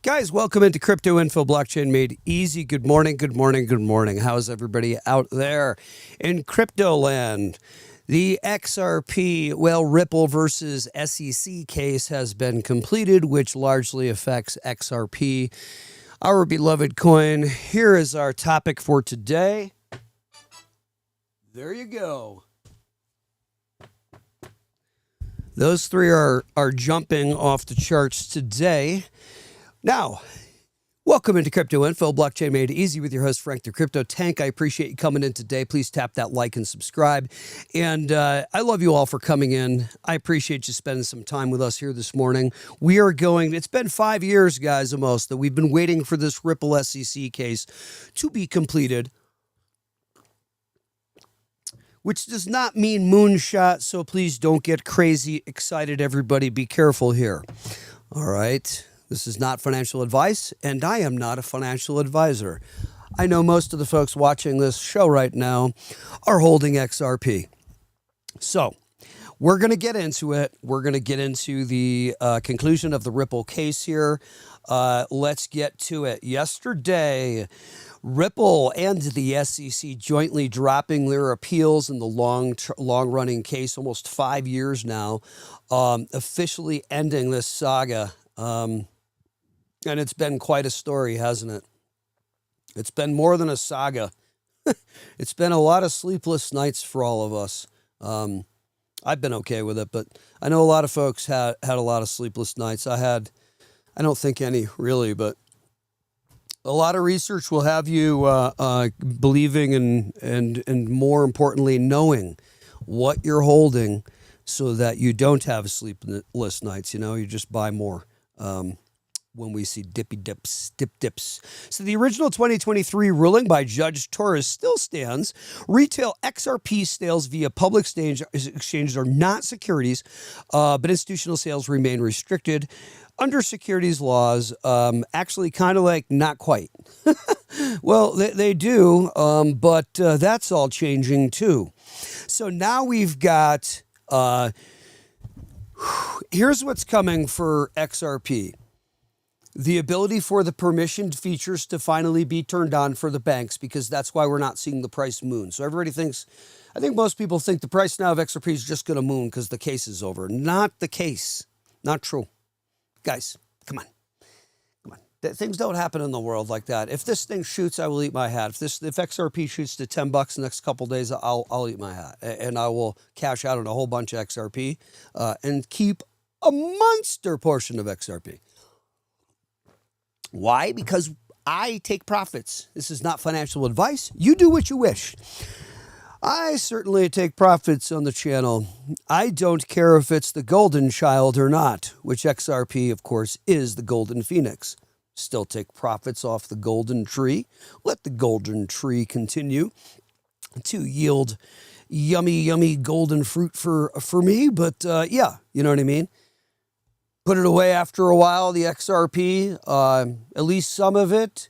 Guys, welcome into Crypto Info Blockchain Made Easy. Good morning, good morning, good morning. How's everybody out there in crypto land? The XRP, Ripple versus SEC case has been completed, which largely affects XRP, our beloved coin. Here is our topic for today. There you go. Those three are jumping off the charts today. Now, welcome into Crypto Info, Blockchain Made Easy with your host, Frank the Crypto Tank. I appreciate you coming in today. Please tap that like and subscribe. And I love you all for coming in. I appreciate you spending some time with us here this morning. We are going, it's been 5 years, guys, almost, that we've been waiting for this Ripple SEC case to be completed, which does not mean moonshot, so please don't get crazy excited, everybody. Be careful here. All right. This is not financial advice, and I am not a financial advisor. I know most of the folks watching this show right now are holding XRP. So we're going to get into it. We're going to get into the conclusion of the Ripple case here. Let's get to it. Yesterday, Ripple and the SEC jointly dropping their appeals in the long-running case, almost 5 years now, officially ending this saga. And it's been quite a story, hasn't it? It's been more than a saga. It's been a lot of sleepless nights for all of us. I've been okay with it, but I know a lot of folks had a lot of sleepless nights. I don't think any really, but a lot of research will have you believing and more importantly, knowing what you're holding so that you don't have sleepless nights. You know, you just buy more. When we see dip dips. So the original 2023 ruling by Judge Torres still stands. Retail XRP sales via public exchanges are not securities, but institutional sales remain restricted under securities laws. Actually, kind of like not quite. Well, they do, but that's all changing too. So now we've got, here's what's coming for XRP. The ability for the permissioned features to finally be turned on for the banks, because that's why we're not seeing the price moon. So everybody thinks, I think most people think the price now of XRP is just going to moon because the case is over. Not the case. Not true. Guys, come on. Come on. Things don't happen in the world like that. If this thing shoots, I will eat my hat. If XRP shoots to $10 the next couple of days, I'll eat my hat. And I will cash out on a whole bunch of XRP and keep a monster portion of XRP. Why? Because I take profits. This is not financial advice. You do what you wish. I certainly take profits on the channel. I don't care if it's the golden child or not, which XRP, of course, is the golden phoenix. Still take profits off the golden tree. Let the golden tree continue to yield yummy, yummy golden fruit for me. But yeah, you know what I mean? Put it away after a while, the XRP, at least some of it,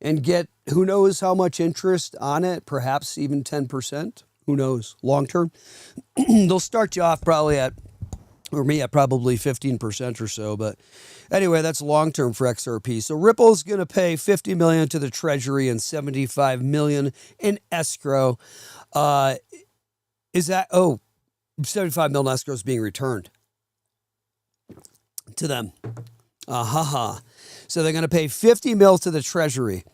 and get who knows how much interest on it, perhaps even 10%. Who knows? Long term. They'll start you off probably at probably 15% or so. But anyway, that's long term for XRP. So Ripple's going to pay $50 million to the Treasury and $75 million in escrow. $75 million escrow is being returned to them. So they're going to pay $50 million to the Treasury.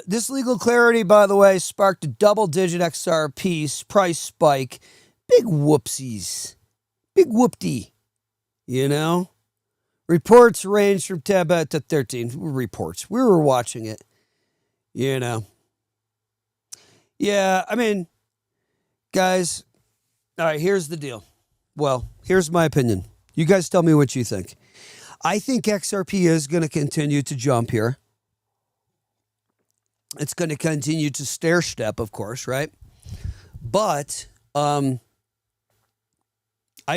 This legal clarity, by the way, sparked a double-digit XRP price spike. Big whoopsies. Big whoopty. You know? Reports range from 10 to 13. Reports. We were watching it. You know? Yeah, I mean, guys, all right, here's the deal. Well, here's my opinion. You guys tell me what you think. I think XRP is going to continue to jump here. It's going to continue to stair step, of course, right? But I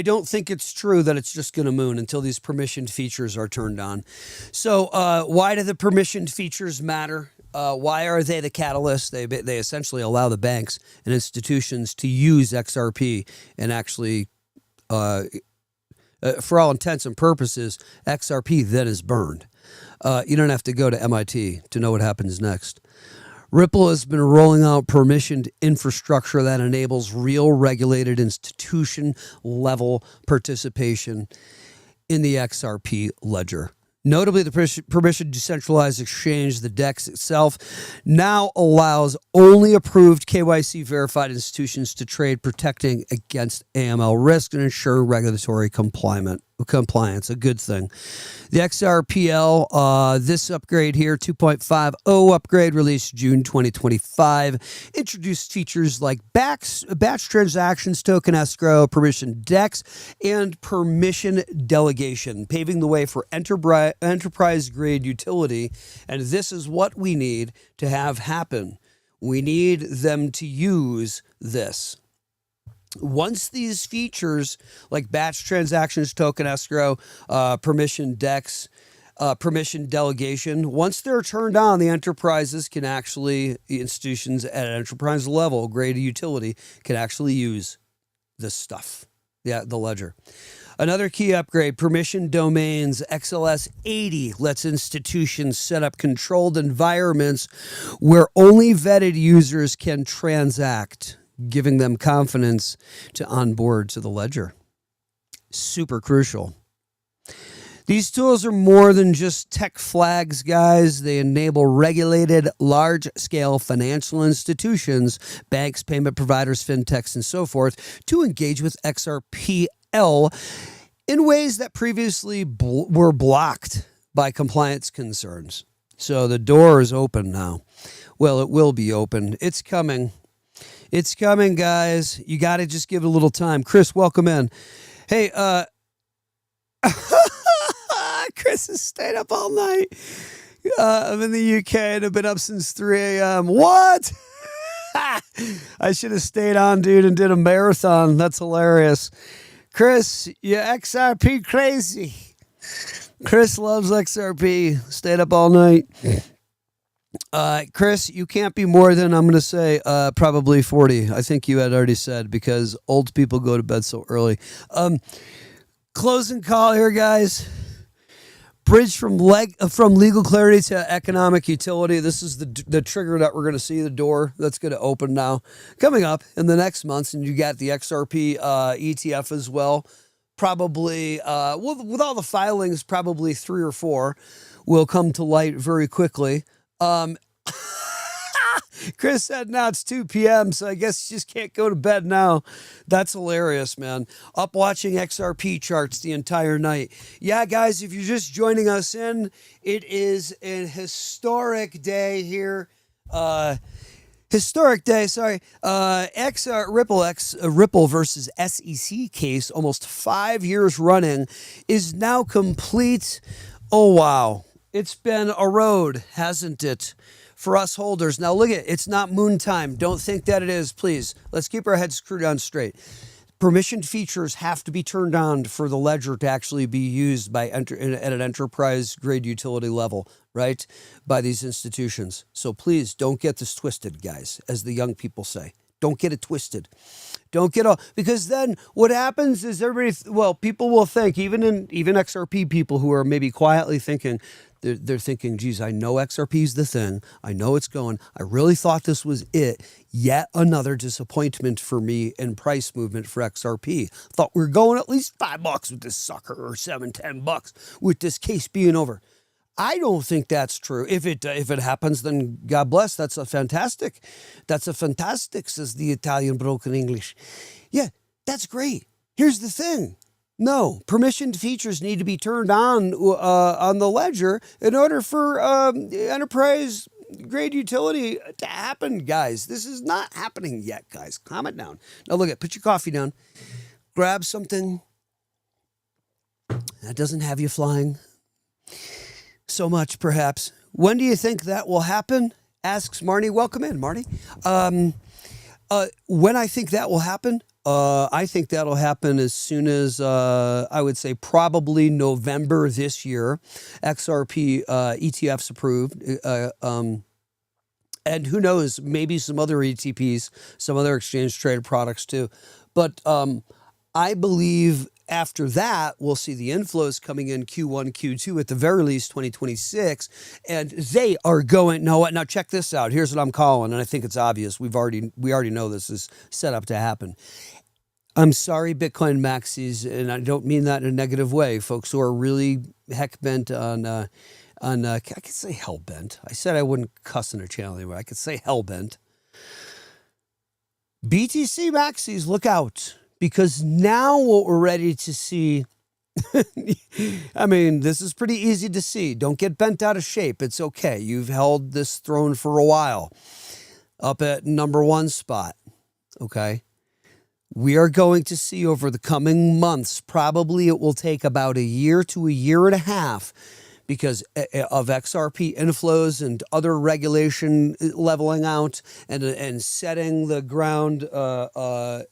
don't think it's true that it's just going to moon until these permissioned features are turned on. So why do the permissioned features matter? Why are they the catalyst? They essentially allow the banks and institutions to use XRP and actually for all intents and purposes, XRP then is burned. You don't have to go to MIT to know what happens next. Ripple has been rolling out permissioned infrastructure that enables real regulated institution-level participation in the XRP ledger. Notably, the permissioned decentralized exchange, the DEX itself, now allows only approved KYC-verified institutions to trade, protecting against AML risk and ensuring regulatory compliance, a good thing. The XRPL, this upgrade here, 2.50 upgrade, released June 2025, introduced features like batch transactions, token escrow, permission DEX, and permission delegation, paving the way for enterprise-grade utility. And this is what we need to have happen. We need them to use this. Once these features like batch transactions, token escrow, permission DEX, permission delegation, once they're turned on, the enterprises can actually, the institutions at an enterprise level, grade utility, can actually use this stuff, the ledger. Another key upgrade, permission domains, XLS 80 lets institutions set up controlled environments where only vetted users can transact, giving them confidence to onboard to the ledger. Super crucial. These tools are more than just tech flags, guys. They enable regulated, large-scale financial institutions, banks, payment providers, fintechs, and so forth, to engage with XRPL in ways that previously were blocked by compliance concerns. So the door is open now. Well, it will be open. It's coming. It's coming, guys. You got to just give it a little time. Chris, welcome in. Hey, Chris has stayed up all night. I'm in the UK and I've been up since 3 a.m. What? I should have stayed on, dude, and did a marathon. That's hilarious. Chris, you XRP crazy. Chris loves XRP. Stayed up all night. Chris, you can't be more than, I'm going to say, probably 40. I think you had already said, because old people go to bed so early. Closing call here, guys. Bridge from legal clarity to economic utility. This is the trigger that we're going to see, the door that's going to open now. Coming up in the next months, and you got the XRP ETF as well. Probably, with all the filings, probably 3 or 4 will come to light very quickly. Chris said now it's 2 p.m., so I guess you just can't go to bed now. That's hilarious, man. Up watching XRP charts the entire night. Yeah, guys, if you're just joining us in, it is a historic day here. Historic day, sorry. Ripple versus SEC case, almost 5 years running, is now complete. Oh, wow. It's been a road, hasn't it, for us holders? Now, look at it. It's not moon time. Don't think that it is, please. Let's keep our heads screwed on straight. Permissioned features have to be turned on for the ledger to actually be used by at an enterprise-grade utility level, right, by these institutions. So please don't get this twisted, guys, as the young people say. Don't get it twisted. Don't get all, because then what happens is people will think, even XRP people who are maybe quietly thinking, they're thinking, geez, I know XRP's the thing. I know it's going. I really thought this was it. Yet another disappointment for me in price movement for XRP. Thought we were going at least $5 with this sucker, or $7, $10 with this case being over. I don't think that's true. If it happens, then God bless. That's a fantastic. That's a fantastic, says the Italian broken English. Yeah, that's great. Here's the thing. No, permissioned features need to be turned on the ledger in order for enterprise grade utility to happen, guys. This is not happening yet, guys. Calm it down. Now look put your coffee down. Grab something that doesn't have you flying so much, perhaps. When do you think that will happen? Asks Marty. Welcome in, Marty. When I think that will happen, I think that'll happen as soon as, I would say, probably November this year. XRP ETFs approved. And who knows, maybe some other ETPs, some other exchange-traded products too. But I believe after that, we'll see the inflows coming in Q1, Q2, at the very least 2026, and they are going. Now check this out. Here's what I'm calling, and I think it's obvious. We already know this is set up to happen. I'm sorry, Bitcoin maxis, and I don't mean that in a negative way. Folks who are really heck bent on I could say hell bent. I said I wouldn't cuss in a channel anyway. I could say hell bent. BTC Maxis, look out, because now what we're ready to see. I mean, this is pretty easy to see. Don't get bent out of shape. It's okay. You've held this throne for a while, up at #1 spot. Okay. We are going to see over the coming months, probably it will take about a year to a year and a half, because of XRP inflows and other regulation leveling out and setting the ground, the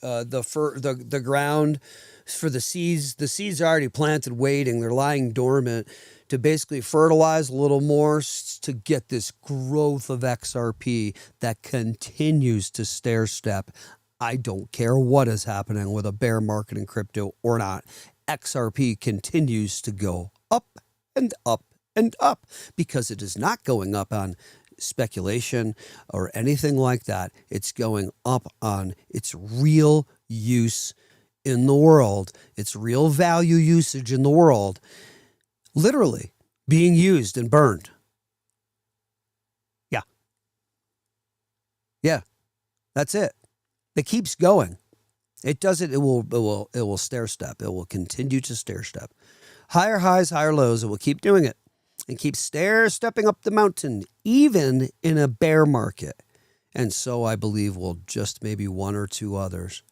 ground for the seeds. The seeds are already planted, waiting. They're lying dormant to basically fertilize a little more to get this growth of XRP that continues to stair step. I don't care what is happening with a bear market in crypto or not. XRP continues to go up and up and up, because it is not going up on speculation or anything like that. It's going up on its real use in the world, its real value usage in the world, literally being used and burned. Yeah, that's it. It keeps going. It doesn't. It will stair step. It will continue to stair step. Higher highs, higher lows. It will keep doing it and keep stair stepping up the mountain, even in a bear market. And so I believe will just maybe one or two others.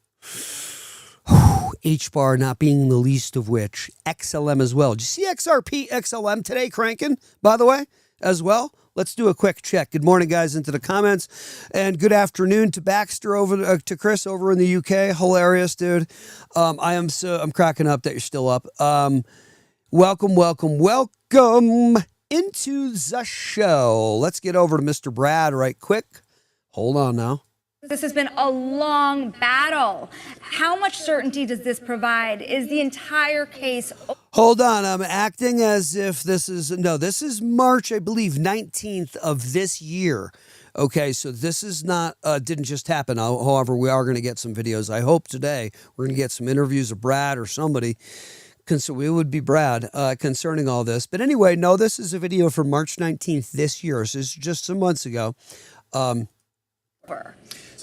H bar not being the least of which. XLM as well. Did you see XRP XLM today cranking, by the way, as well? Let's do a quick check. Good morning, guys, into the comments. And good afternoon to Baxter over to Chris over in the UK. Hilarious, dude. I'm cracking up that you're still up. Welcome into the show. Let's get over to Mr. Brad right quick. Hold on now. This has been a long battle. How much certainty does this provide? Is the entire case... Hold on, I'm acting as if this is March, I believe, 19th of this year. Okay, so this is not, didn't just happen. However, we are going to get some videos. I hope today we're going to get some interviews of Brad or somebody. So it would be Brad concerning all this. But anyway, no, this is a video from March 19th this year. So this is just some months ago.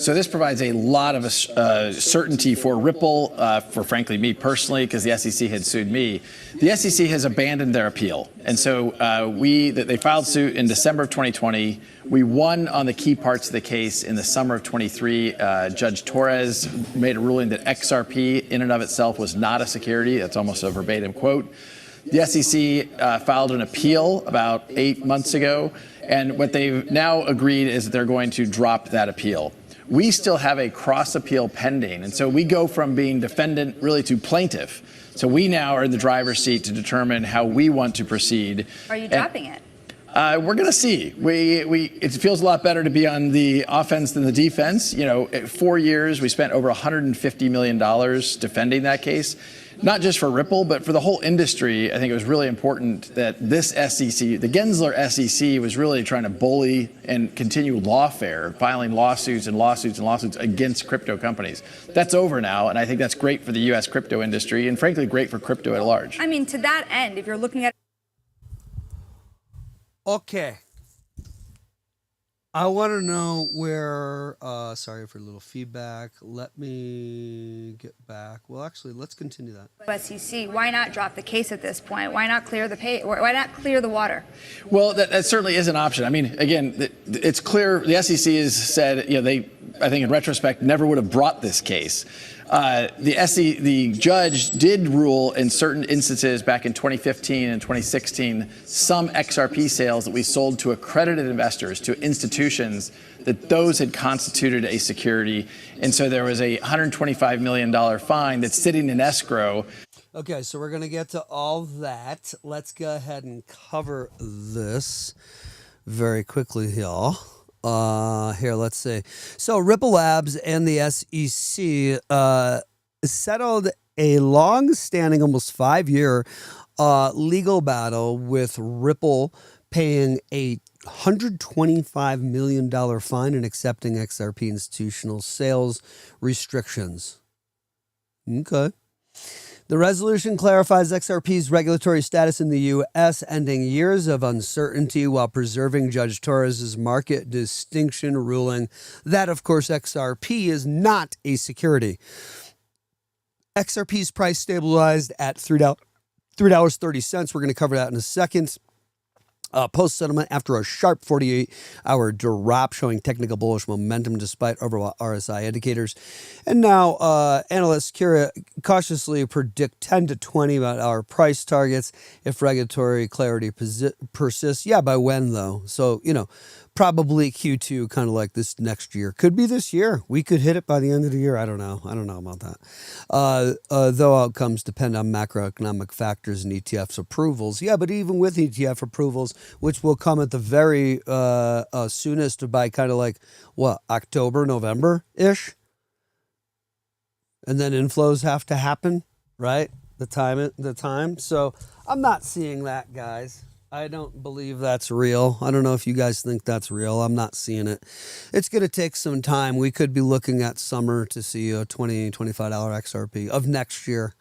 So this provides a lot of certainty for Ripple, for frankly me personally, because the SEC had sued me. The SEC has abandoned their appeal. And so they filed suit in December of 2020. We won on the key parts of the case in the summer of 23. Judge Torres made a ruling that XRP in and of itself was not a security. That's almost a verbatim quote. The SEC filed an appeal about 8 months ago. And what they've now agreed is that they're going to drop that appeal. We still have a cross appeal pending. And so we go from being defendant really to plaintiff. So we now are in the driver's seat to determine how we want to proceed. Are you dropping it? We're going to see. It feels a lot better to be on the offense than the defense. You know, 4 years, we spent over $150 million defending that case. Not just for Ripple, but for the whole industry. I think it was really important that this SEC, the Gensler SEC, was really trying to bully and continue lawfare, filing lawsuits against crypto companies. That's over now, and I think that's great for the U.S. crypto industry, and frankly, great for crypto at large. I mean, to that end, if you're looking at... Okay. I want to know where, sorry for a little feedback. Let me get back. Well, actually, let's continue that. SEC, why not drop the case at this point? Why not clear why not clear the water? Well, that certainly is an option. I mean, again, it's clear the SEC has said, you know, I think in retrospect, never would have brought this case. The judge did rule in certain instances back in 2015 and 2016, some XRP sales that we sold to accredited investors, to institutions, that those had constituted a security. And so there was a $125 million fine that's sitting in escrow. Okay, so we're going to get to all that. Let's go ahead and cover this very quickly here. Here, let's see. So Ripple Labs and the SEC settled a long-standing, almost 5-year legal battle with Ripple paying a $125 million fine and accepting XRP institutional sales restrictions. Okay. The resolution clarifies XRP's regulatory status in the U.S., ending years of uncertainty while preserving Judge Torres's market distinction ruling that, of course, XRP is not a security. XRP's price stabilized at $3.30. We're going to cover that in a second. Post-settlement, after a sharp 48-hour drop showing technical bullish momentum despite overall RSI indicators. And now analysts cautiously predict 10 to 20 about our price targets if regulatory clarity persists. Yeah, by when, though? So, probably Q2, kind of like this next year. Could be this year. We could hit it by the end of the year. I don't know about that. Though outcomes depend on macroeconomic factors and ETFs approvals. Yeah, but even with ETF approvals, which will come at the very soonest by kind of like, October, November-ish? And then inflows have to happen, right? The time. So I'm not seeing that, guys. I don't believe that's real. I don't know if you guys think that's real. I'm not seeing it. It's going to take some time. We could be looking at summer to see a $20, $25 XRP of next year.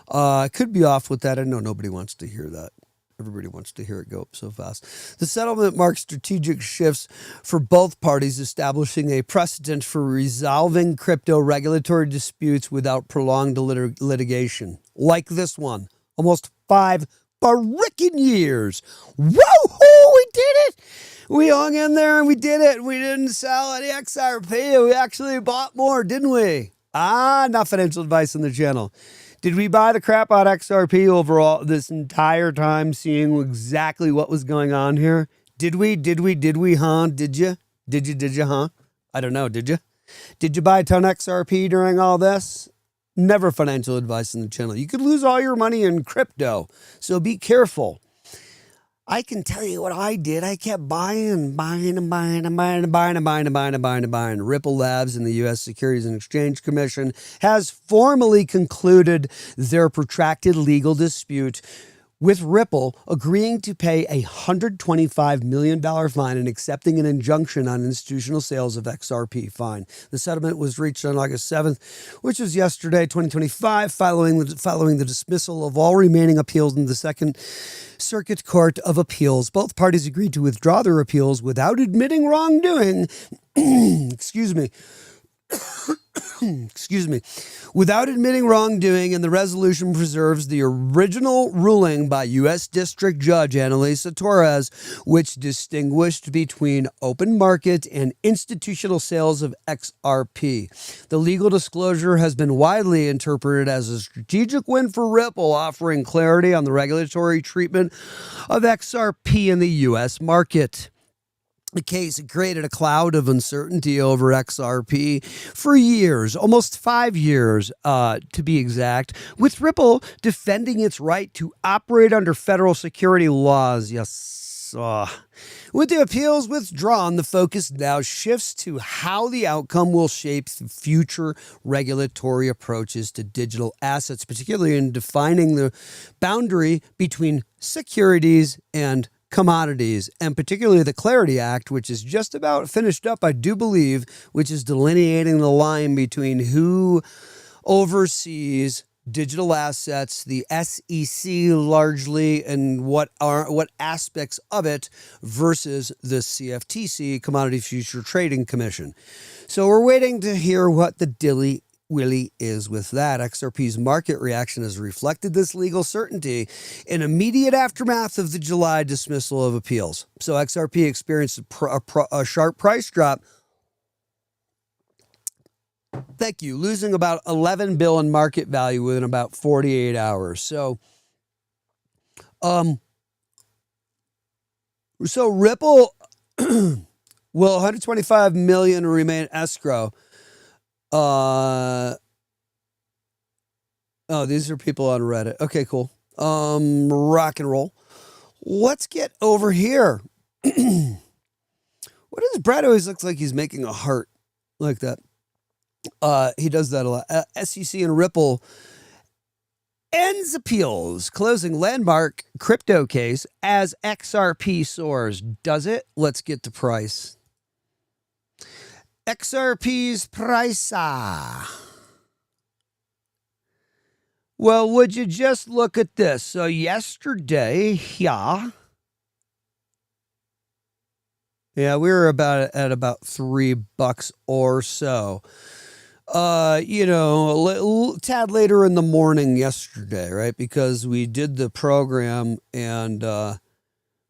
I could be off with that. I know nobody wants to hear that. Everybody wants to hear it go up so fast. The settlement marks strategic shifts for both parties, establishing a precedent for resolving crypto regulatory disputes without prolonged litigation. Like this one. Almost 5 frickin' years. Woohoo! We did it! We hung in there and we did it. We didn't sell any XRP. We actually bought more, didn't we? Not financial advice on the channel. Did we buy the crap out of XRP overall this entire time, seeing exactly what was going on here? Did we, huh? Did you, huh? I don't know, did you? Did you buy a ton of XRP during all this? Never financial advice on the channel. You could lose all your money in crypto, so be careful. I can tell you what I did. I kept buying. Ripple Labs and the U.S. Securities and Exchange Commission has formally concluded their protracted legal dispute, with Ripple agreeing to pay a $125 million fine and accepting an injunction on institutional sales of XRP fine. The settlement was reached on August 7th, which was yesterday, 2025, following the dismissal of all remaining appeals in the Second Circuit Court of Appeals. Both parties agreed to withdraw their appeals without admitting wrongdoing. Excuse me. Without admitting wrongdoing, and the resolution preserves the original ruling by U.S. District Judge Annalisa Torres, which distinguished between open market and institutional sales of XRP. The legal disclosure has been widely interpreted as a strategic win for Ripple, offering clarity on the regulatory treatment of XRP in the U.S. market. The case created a cloud of uncertainty over XRP for years, almost 5 years to be exact, with Ripple defending its right to operate under federal security laws. Yes. With the appeals withdrawn, the focus now shifts to how the outcome will shape future regulatory approaches to digital assets, particularly in defining the boundary between securities and commodities, and particularly the Clarity Act, which is just about finished up, I do believe, which is delineating the line between who oversees digital assets, the SEC largely, and what aspects of it versus the CFTC, Commodity Future Trading Commission. So we're waiting to hear what the dilly Willie is with that. XRP's market reaction has reflected this legal certainty in immediate aftermath of the July dismissal of appeals. So XRP experienced a sharp price drop. Thank you. Losing about $11 billion in market value within about 48 hours. So Ripple will $125 million remain escrow. Oh, these are people on Reddit. Okay, cool. Rock and roll. Let's get over here. What does Brad always looks like he's making a heart like that? He does that a lot. SEC and Ripple Ends appeals, closing landmark crypto case as XRP soars. Does it? Let's get to price. XRP's price. Well, would you just look at this? So yesterday, yeah, we were at about $3 or so. Tad later in the morning yesterday, right? Because we did the program and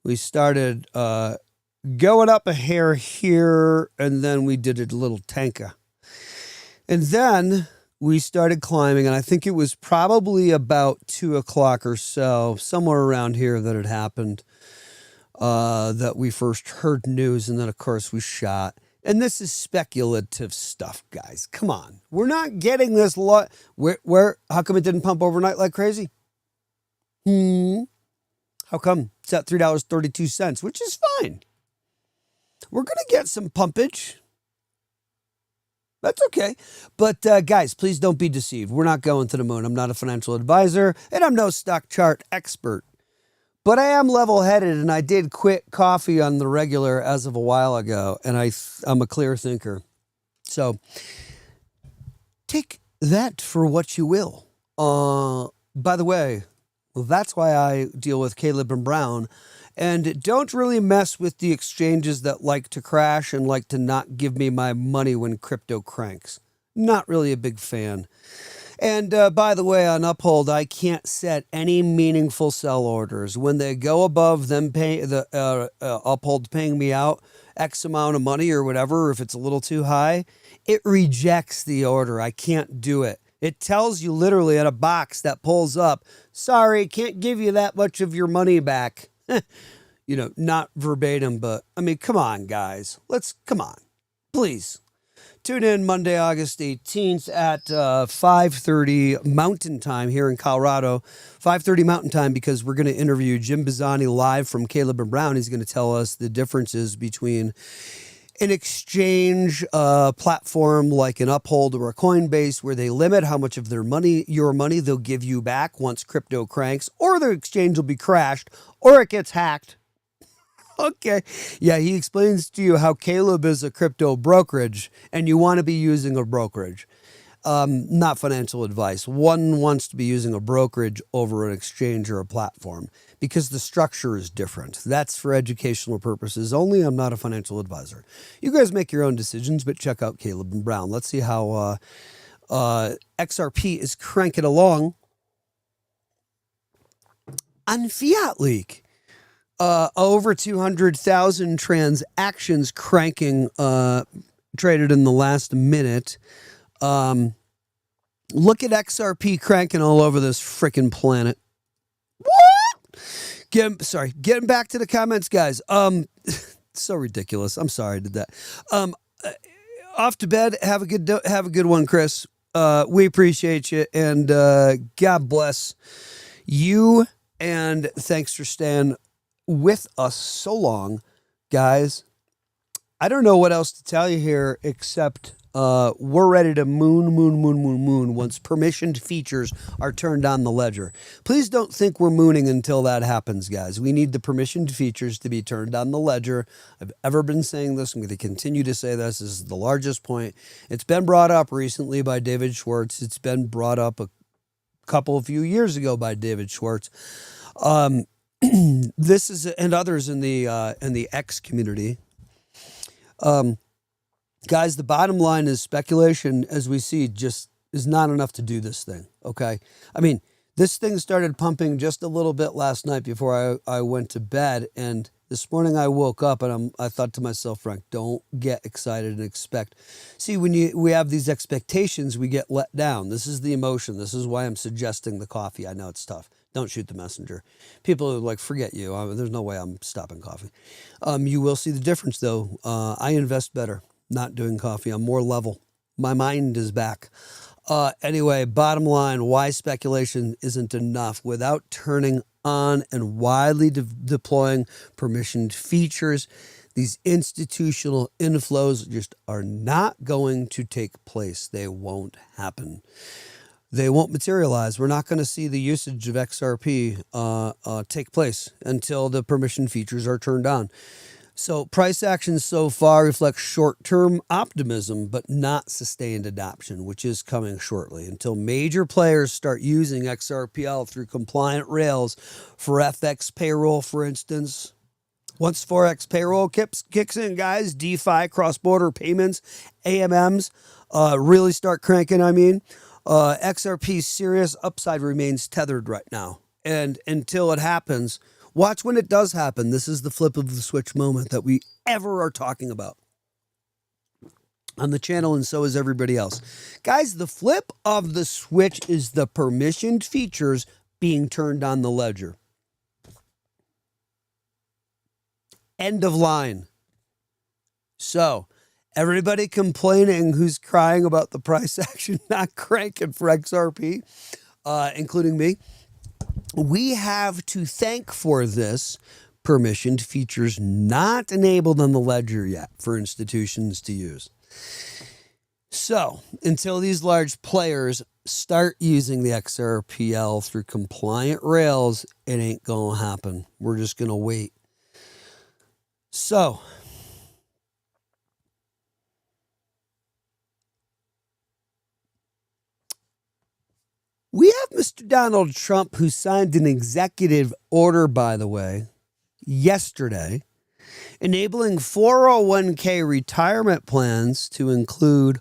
we started going up a hair here, and then we did a little tanka. And then we started climbing, and I think it was probably about 2 o'clock or so, somewhere around here that it happened, that we first heard news, and then, of course, we shot. And this is speculative stuff, guys. Come on. We're not getting this lot. How come it didn't pump overnight like crazy? How come? It's at $3.32, which is fine. We're going to get some pumpage. That's okay. But guys, please don't be deceived. We're not going to the moon. I'm not a financial advisor, and I'm no stock chart expert. But I am level-headed, and I did quit coffee on the regular as of a while ago, and I'm a clear thinker. So take that for what you will. By the way, that's why I deal with Caleb and Brown, and don't really mess with the exchanges that like to crash and like to not give me my money when crypto cranks. Not really a big fan. And by the way, on Uphold, I can't set any meaningful sell orders. When they go above them Uphold paying me out X amount of money or whatever, if it's a little too high, it rejects the order. I can't do it. It tells you literally at a box that pulls up, sorry, can't give you that much of your money back. Not verbatim, but I mean, come on, guys. Come on, please. Tune in Monday, August 18th at 5:30 Mountain Time here in Colorado. 5:30 Mountain Time, because we're going to interview Jim Bizzani live from Caleb and Brown. He's going to tell us the differences between an exchange platform like an Uphold or a Coinbase, where they limit how much of your money they'll give you back once crypto cranks, or the exchange will be crashed, or it gets hacked. Okay. Yeah, he explains to you how Caleb is a crypto brokerage, and you want to be using a brokerage. Not financial advice. One wants to be using a brokerage over an exchange or a platform because the structure is different. That's for educational purposes only. I'm not a financial advisor. You guys make your own decisions, but check out Caleb and Brown. Let's see how XRP is cranking along on Fiat Leak. Over 200,000 transactions cranking, traded in the last minute. Look at XRP cranking all over this freaking planet. What? Getting back to the comments, guys. So ridiculous. I'm sorry I did that. Off to bed. Have a good one, Chris. We appreciate you, and God bless you, and thanks for staying with us so long, guys. I don't know what else to tell you here except we're ready to moon once permissioned features are turned on the ledger. Please don't think we're mooning until that happens, guys. We need the permissioned features to be turned on the ledger. I've ever been saying this. I'm going to continue to say this. This is the largest point. It's been brought up recently by David Schwartz. It's been brought up a few years ago by David Schwartz. This is, and others in the X community. Guys, the bottom line is speculation, as we see, just is not enough to do this thing. Okay. I mean, this thing started pumping just a little bit last night before I went to bed. And this morning I woke up and I thought to myself, Frank, don't get excited and expect. See, when we have these expectations, we get let down. This is the emotion. This is why I'm suggesting the coffee. I know it's tough. Don't shoot the messenger. People are like, forget you. There's no way I'm stopping coffee. You will see the difference, though. I invest better not doing coffee. I'm more level. My mind is back. Anyway, bottom line, why speculation isn't enough without turning on and widely deploying permissioned features. These institutional inflows just are not going to take place. They won't happen. they won't materialize. We're not going to see the usage of XRP take place until the permission features are turned on. So price actions so far reflect short-term optimism, but not sustained adoption, which is coming shortly until major players start using XRPL through compliant rails for FX payroll, for instance. Once Forex payroll kicks in, guys, DeFi, cross-border payments, AMMs really start cranking, XRP's serious upside remains tethered right now. And until it happens, watch when it does happen. This is the flip of the switch moment that we ever are talking about on the channel, and so is everybody else. Guys, the flip of the switch is the permissioned features being turned on the ledger. End of line. So, everybody complaining who's crying about the price action not cranking for XRP, including me, we have to thank for this permissioned features not enabled on the ledger yet for institutions to use. So, until these large players start using the XRPL through compliant rails, it ain't going to happen. We're just going to wait. So, we have Mr. Donald Trump, who signed an executive order, by the way, yesterday, enabling 401k retirement plans to include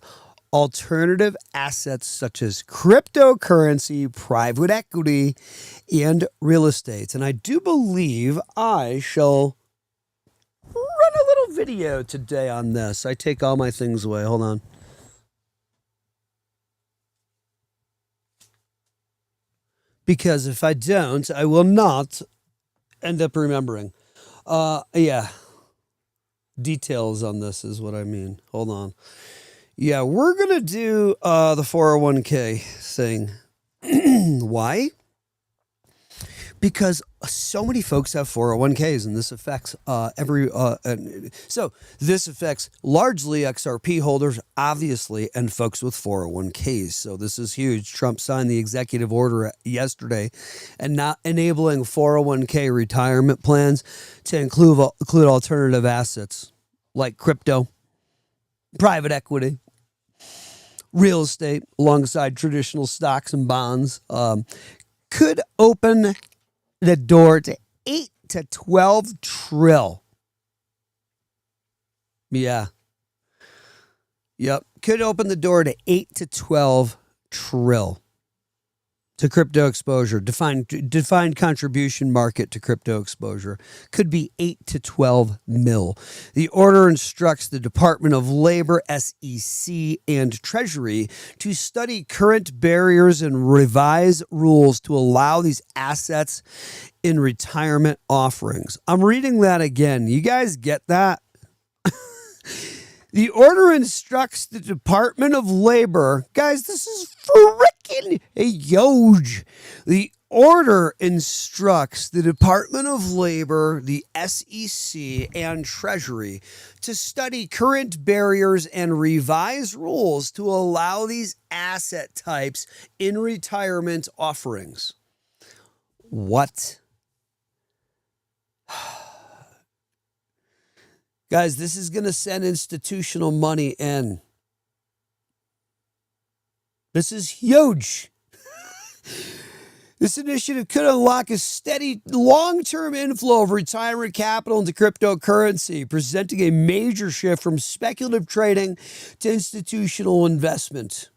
alternative assets such as cryptocurrency, private equity, and real estate. And I do believe I shall run a little video today on this. I take all my things away. Hold on. Because if I don't, I will not end up remembering. Yeah. Details on this is what I mean. Hold on. Yeah, we're going to do the 401k thing. Why? Because so many folks have 401ks, and this affects so this affects largely XRP holders, obviously, and folks with 401ks. So this is huge. Trump signed the executive order yesterday and not enabling 401k retirement plans to include alternative assets like crypto, private equity, real estate, alongside traditional stocks and bonds, could open the door to 8 to 12 trill. Yeah. Yep. Could open the door to 8 to 12 trill to crypto exposure. Defined contribution market to crypto exposure could be 8 to 12 mil. The order instructs the Department of Labor, SEC, and Treasury to study current barriers and revise rules to allow these assets in retirement offerings. I'm reading that again. You guys get that? The order instructs the Department of Labor. Guys, this is freaking huge. The order instructs the Department of Labor, the SEC, and Treasury to study current barriers and revise rules to allow these asset types in retirement offerings. What? Guys, this is going to send institutional money in. This is huge. This initiative could unlock a steady long-term inflow of retirement capital into cryptocurrency, presenting a major shift from speculative trading to institutional investment.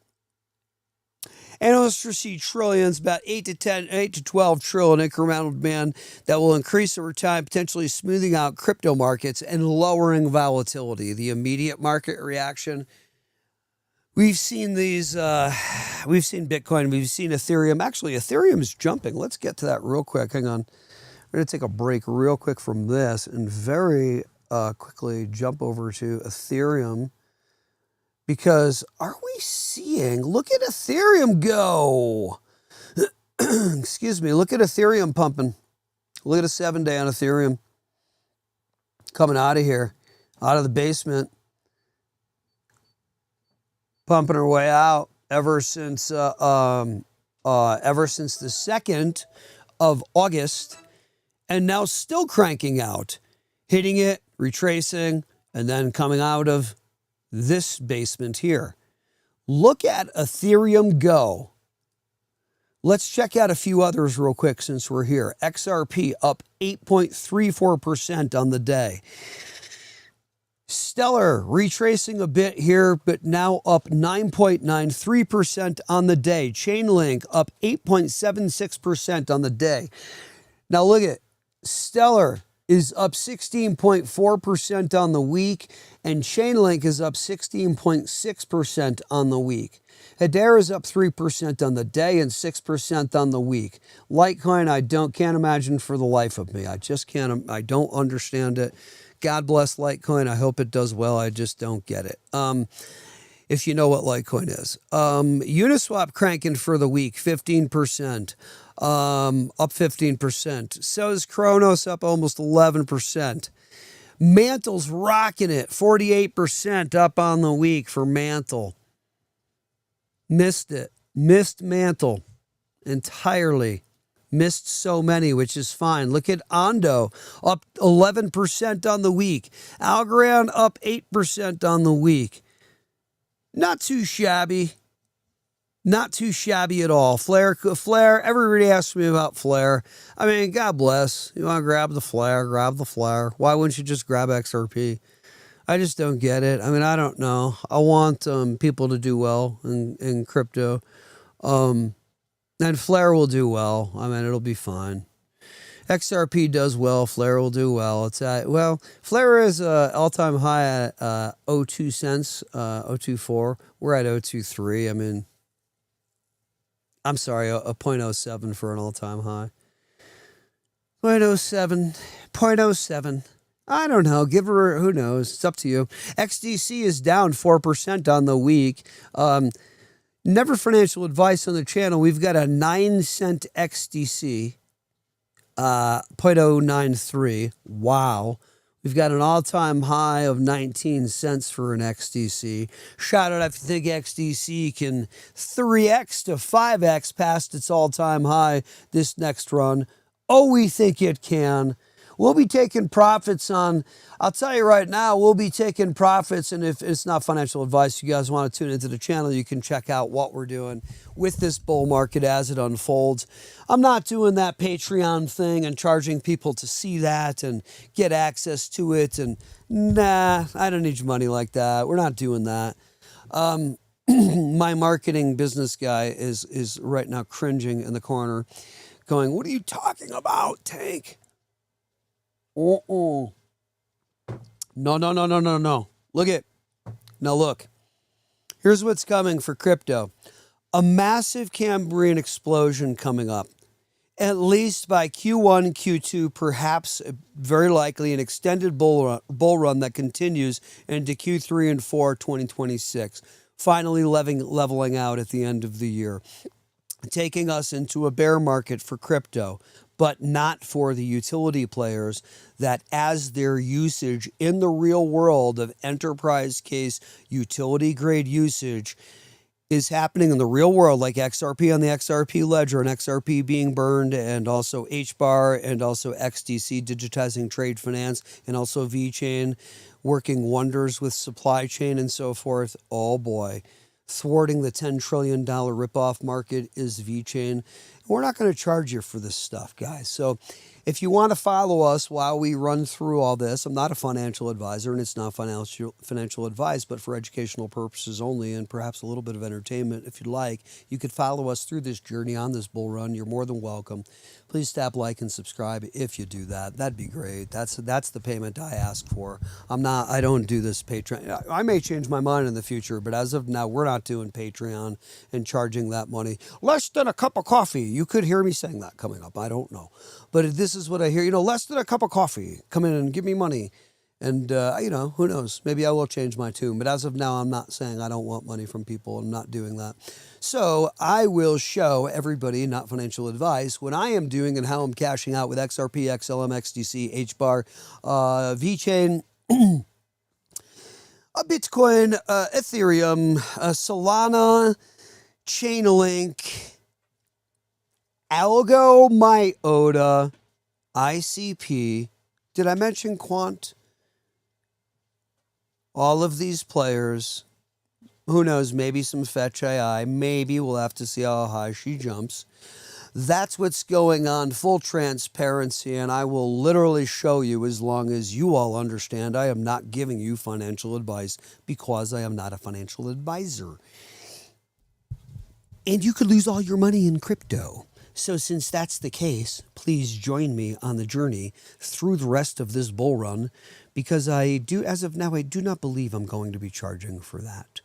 Analysts foresee trillions, about 8 to 12 trillion incremental demand that will increase over time, potentially smoothing out crypto markets and lowering volatility. The immediate market reaction. We've seen these, we've seen Bitcoin, we've seen Ethereum. Actually, Ethereum is jumping. Let's get to that real quick. Hang on. We're going to take a break real quick from this and very quickly jump over to Ethereum. Because are we seeing, look at Ethereum go. Excuse me, look at Ethereum pumping. Look at a 7-day on Ethereum. Coming out of here, out of the basement. Pumping her way out. ever since the 2nd of August, and now still cranking out, hitting it, retracing, and then coming out of this basement here. Look at Ethereum Go. Let's check out a few others real quick since we're here. XRP up 8.34% on the day. Stellar retracing a bit here, but now up 9.93% on the day. Chainlink up 8.76% on the day. Now look at Stellar is up 16.4% on the week, and Chainlink is up 16.6% on the week. Hedera is up 3% on the day and 6% on the week. Litecoin, I can't imagine for the life of me. I just can't. I don't understand it. God bless Litecoin. I hope it does well. I just don't get it. If you know what Litecoin is. Uniswap cranking for the week, 15%. Up 15%. So is Kronos up almost 11%. Mantle's rocking it, 48% up on the week for Mantle. Missed it. Missed Mantle entirely. Missed so many, which is fine. Look at Ondo, up 11% on the week. Algorand up 8% on the week. Not too shabby. Not too shabby at all. Flare, everybody asks me about Flare. I mean, God bless. You want to grab the Flare, grab the Flare. Why wouldn't you just grab XRP? I just don't get it. I mean, I don't know. I want people to do well in crypto. And Flare will do well. I mean, it'll be fine. XRP does well. Flare will do well. Flare is all-time high at 02 cents, 024. We're at 023. I mean, I'm sorry, a 0.07 for an all-time high. 0.07. I don't know. Give her, who knows? It's up to you. XDC is down 4% on the week. Never financial advice on the channel. We've got a 9-cent XDC, 0.093. Wow. We've got an all-time high of 19 cents for an XDC. Shout out if you think XDC can 3x to 5x past its all-time high this next run. Oh, we think it can. We'll be taking profits on, I'll tell you right now, we'll be taking profits, and if it's not financial advice, you guys want to tune into the channel, you can check out what we're doing with this bull market as it unfolds. I'm not doing that Patreon thing and charging people to see that and get access to it, and nah, I don't need your money like that. We're not doing that. My marketing business guy is right now cringing in the corner, going, "What are you talking about, Tank?" No. Look. Here's what's coming for crypto. A massive Cambrian explosion coming up. At least by Q1, Q2, perhaps very likely an extended bull run that continues into Q3 and 4, 2026. Finally leveling out at the end of the year. Taking us into a bear market for crypto, but not for the utility players that, as their usage in the real world of enterprise case utility grade usage is happening in the real world, like XRP on the XRP ledger and XRP being burned, and also HBAR and also XDC digitizing trade finance, and also VeChain working wonders with supply chain and so forth. Oh boy. Thwarting the $10 trillion ripoff market is VeChain. We're not going to charge you for this stuff, guys. So if you want to follow us while we run through all this, I'm not a financial advisor, and it's not financial advice, but for educational purposes only, and perhaps a little bit of entertainment if you'd like. You could follow us through this journey on this bull run. You're more than welcome. Please tap like and subscribe if you do that. That'd be great. That's the payment I ask for. I don't do this Patreon. I may change my mind in the future, but as of now, we're not doing Patreon and charging that money. Less than a cup of coffee. You could hear me saying that coming up. I don't know. But this is what I hear. Less than a cup of coffee. Come in and give me money. And, who knows? Maybe I will change my tune. But as of now, I'm not saying I don't want money from people. I'm not doing that. So I will show everybody, not financial advice, what I am doing and how I'm cashing out with XRP, XLM, XDC, HBAR, VeChain, Bitcoin, Ethereum, Solana, Chainlink, Algo, Myota, ICP. Did I mention Quant? All of these players, who knows, maybe some Fetch AI, maybe we'll have to see how high she jumps. That's what's going on, full transparency, and I will literally show you as long as you all understand I am not giving you financial advice because I am not a financial advisor. And you could lose all your money in crypto. So since that's the case, please join me on the journey through the rest of this bull run, because I do, as of now, I do not believe I'm going to be charging for that.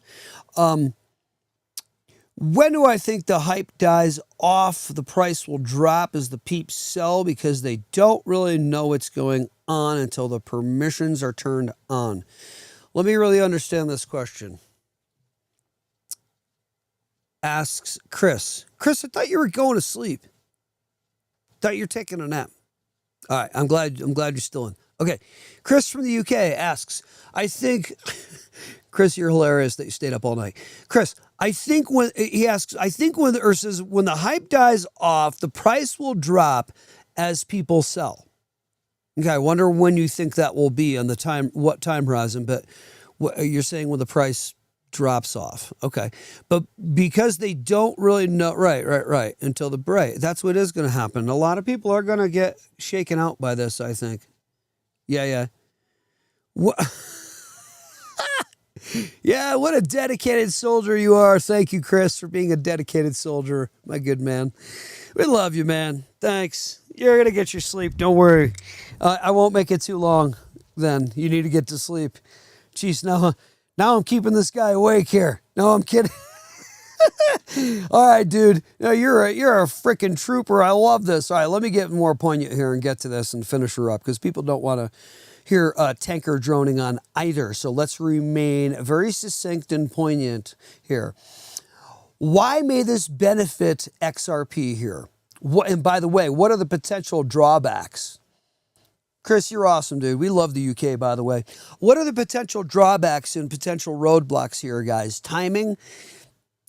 When do I think the hype dies off? The price will drop as the peeps sell because they don't really know what's going on until the permissions are turned on. Let me really understand this question. Asks Chris. Chris, I thought you were going to sleep. Thought you were taking a nap. All right, I'm glad you're still in. Okay, Chris from the UK asks, I think, Chris, you're hilarious that you stayed up all night. Chris, I think when the hype dies off, the price will drop as people sell. Okay, I wonder when you think that will be on the time, what time horizon, but what you're saying when the price drops off. Okay. But because they don't really know, right, until the break, that's what is going to happen. A lot of people are going to get shaken out by this, I think. Yeah. What? Yeah, what a dedicated soldier you are. Thank you, Chris, for being a dedicated soldier. My good man. We love you, man. Thanks. You're going to get your sleep. Don't worry. I won't make it too long then. You need to get to sleep. Jeez, now I'm keeping this guy awake here. No, I'm kidding. All right, dude. No, you're a freaking trooper. I love this. All right, let me get more poignant here and get to this and finish her up because people don't want to hear tanker droning on either. So let's remain very succinct and poignant here. Why may this benefit XRP here? And by the way, what are the potential drawbacks? Chris, you're awesome, dude. We love the UK, by the way. What are the potential drawbacks and potential roadblocks here, guys? Timing.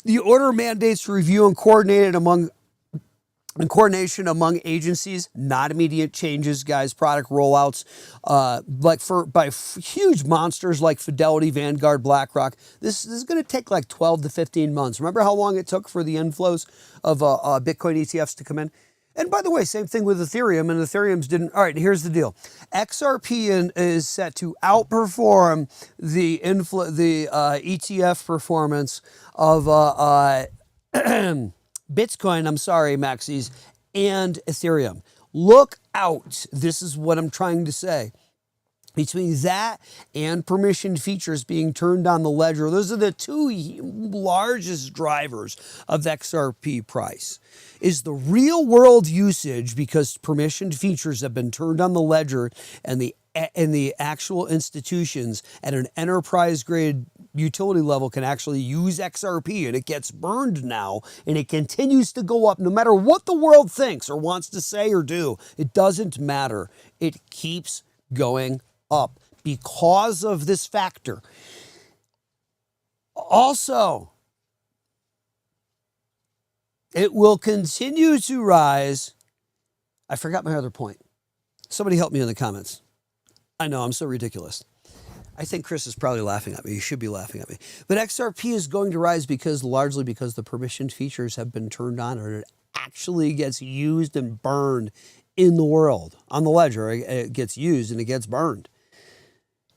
The order mandates review and coordination among agencies, not immediate changes, guys. Product rollouts, by huge monsters like Fidelity, Vanguard, BlackRock. This is going to take like 12 to 15 months. Remember how long it took for the inflows of Bitcoin ETFs to come in? And by the way, same thing with Ethereum, and Ethereum's didn't. All right, here's the deal. XRP is set to outperform the ETF performance of Bitcoin, Maxis, and Ethereum. Look out. This is what I'm trying to say. Between that and permissioned features being turned on the ledger, those are the two largest drivers of XRP price. Is the real world usage, because permissioned features have been turned on the ledger and the actual institutions at an enterprise grade utility level can actually use XRP, and it gets burned now, and it continues to go up no matter what the world thinks or wants to say or do. It doesn't matter. It keeps going up because of this factor. Also, it will continue to rise. I forgot my other point. Somebody help me in the comments. I know, I'm so ridiculous. I think Chris is probably laughing at me. He should be laughing at me. But XRP is going to rise largely because the permissioned features have been turned on, and it actually gets used and burned in the world. On the ledger, it gets used and it gets burned.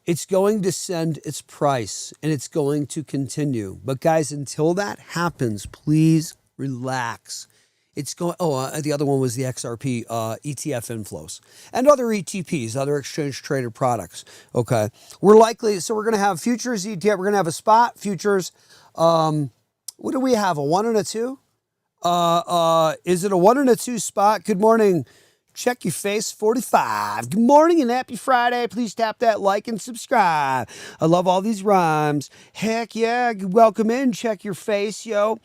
It's going to send its price, and it's going to continue. But guys, until that happens, please relax. It's going. The other one was the XRP ETF inflows and other ETPs, other exchange traded products. Okay, we're going to have futures ETF. We're going to have a spot futures. What do we have? A 1 and a 2? Is it a 1 and a 2 spot? Good morning. Check your face 45. Good morning and happy Friday. Please tap that like and subscribe. I love all these rhymes. Heck yeah. Welcome in. Check your face, yo.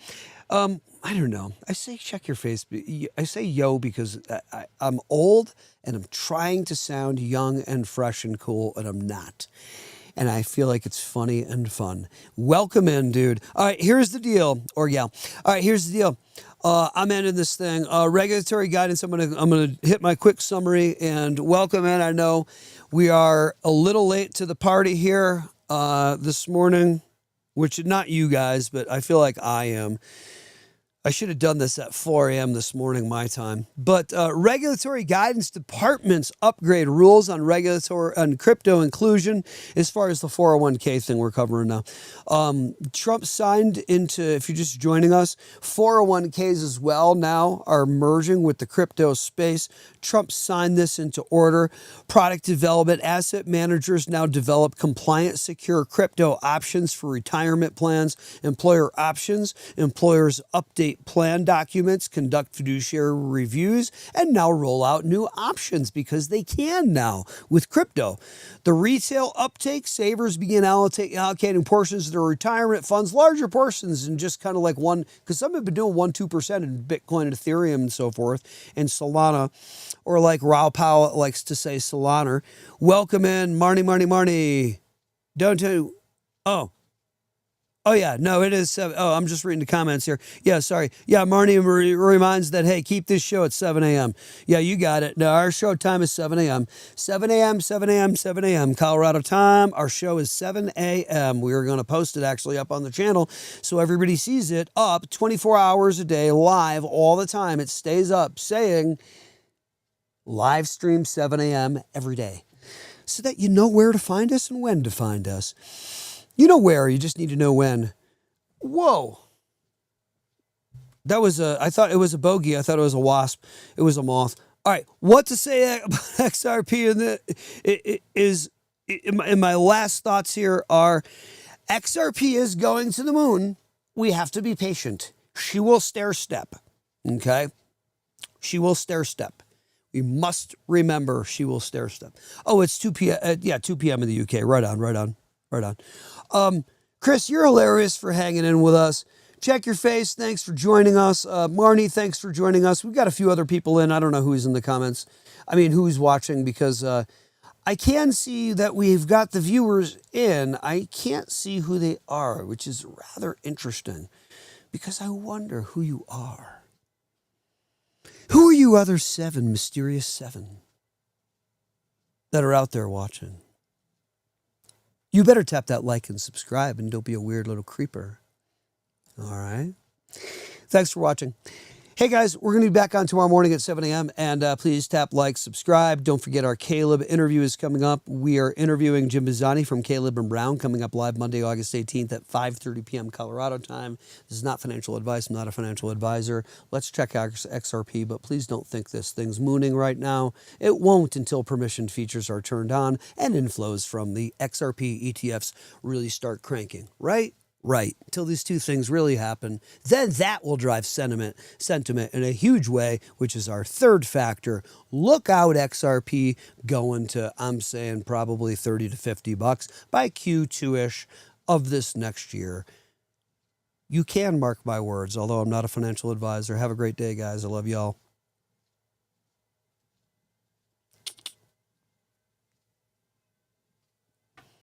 I don't know. I say check your face. I say yo because I'm old and I'm trying to sound young and fresh and cool, and I'm not. and I feel like it's funny and fun. Welcome in, dude. All right, here's the deal, or gal. All right, here's the deal. I'm ending this thing. Regulatory guidance. I'm gonna hit my quick summary and welcome in. I know we are a little late to the party here this morning, which not you guys, but I feel like I am. I should have done this at 4 a.m. this morning, my time. But regulatory guidance departments upgrade rules on crypto inclusion as far as the 401k thing we're covering now. Trump signed into, if you're just joining us, 401ks as well now are merging with the crypto space. Trump signed this into order. Product development, asset managers now develop compliant, secure crypto options for retirement plans, employer options, employers update plan documents, conduct fiduciary reviews, and now roll out new options because they can now with crypto. The retail uptake, savers begin allocating portions of their retirement funds, larger portions, and just kind of like one, because some have been doing 1-2% in Bitcoin and Ethereum and so forth, and Solana, or like Raoul Powell likes to say, Solana. Welcome in, Marnie. Don't do, Oh, yeah, no, it is 7. Oh, I'm just reading the comments here. Yeah, sorry. Yeah, Marnie reminds that, hey, keep this show at 7 a.m. Yeah, you got it. No, our show time is 7 a.m. 7 a.m. Colorado time. Our show is 7 a.m. We are going to post it actually up on the channel so everybody sees it up 24 hours a day, live all the time. It stays up saying live stream 7 a.m. every day so that you know where to find us and when to find us. You know where, you just need to know when. Whoa. That was I thought it was a bogey. I thought it was a wasp. It was a moth. All right, what to say about XRP in my last thoughts here are XRP is going to the moon. We have to be patient. She will stair step, okay? She will stair step. We must remember she will stair step. Oh, it's 2 p.m. 2 p.m. in the UK. Right on. Chris, you're hilarious for hanging in with us. Check your face. Thanks for joining us. Marnie, thanks for joining us. We've got a few other people in. I don't know who's in the comments. I mean, who's watching, because I can see that we've got the viewers in. I can't see who they are, which is rather interesting because I wonder who you are. Who are you other 7, mysterious 7 that are out there watching? You better tap that like and subscribe and don't be a weird little creeper. All right. Thanks for watching. Hey guys, we're going to be back on tomorrow morning at 7 a.m. And please tap like, subscribe. Don't forget our Caleb interview is coming up. We are interviewing Jim Bizzani from Caleb and Brown, coming up live Monday, August 18th at 5:30 p.m. Colorado time. This is not financial advice. I'm not a financial advisor. Let's check out XRP, but please don't think this thing's mooning right now. It won't until permissioned features are turned on and inflows from the XRP ETFs really start cranking, right? Right, until these two things really happen, then that will drive sentiment in a huge way, which is our third factor. Look out, XRP going to, I'm saying, probably $30 to $50 by Q2-ish of this next year. You can mark my words, although I'm not a financial advisor. Have a great day, guys. I love y'all.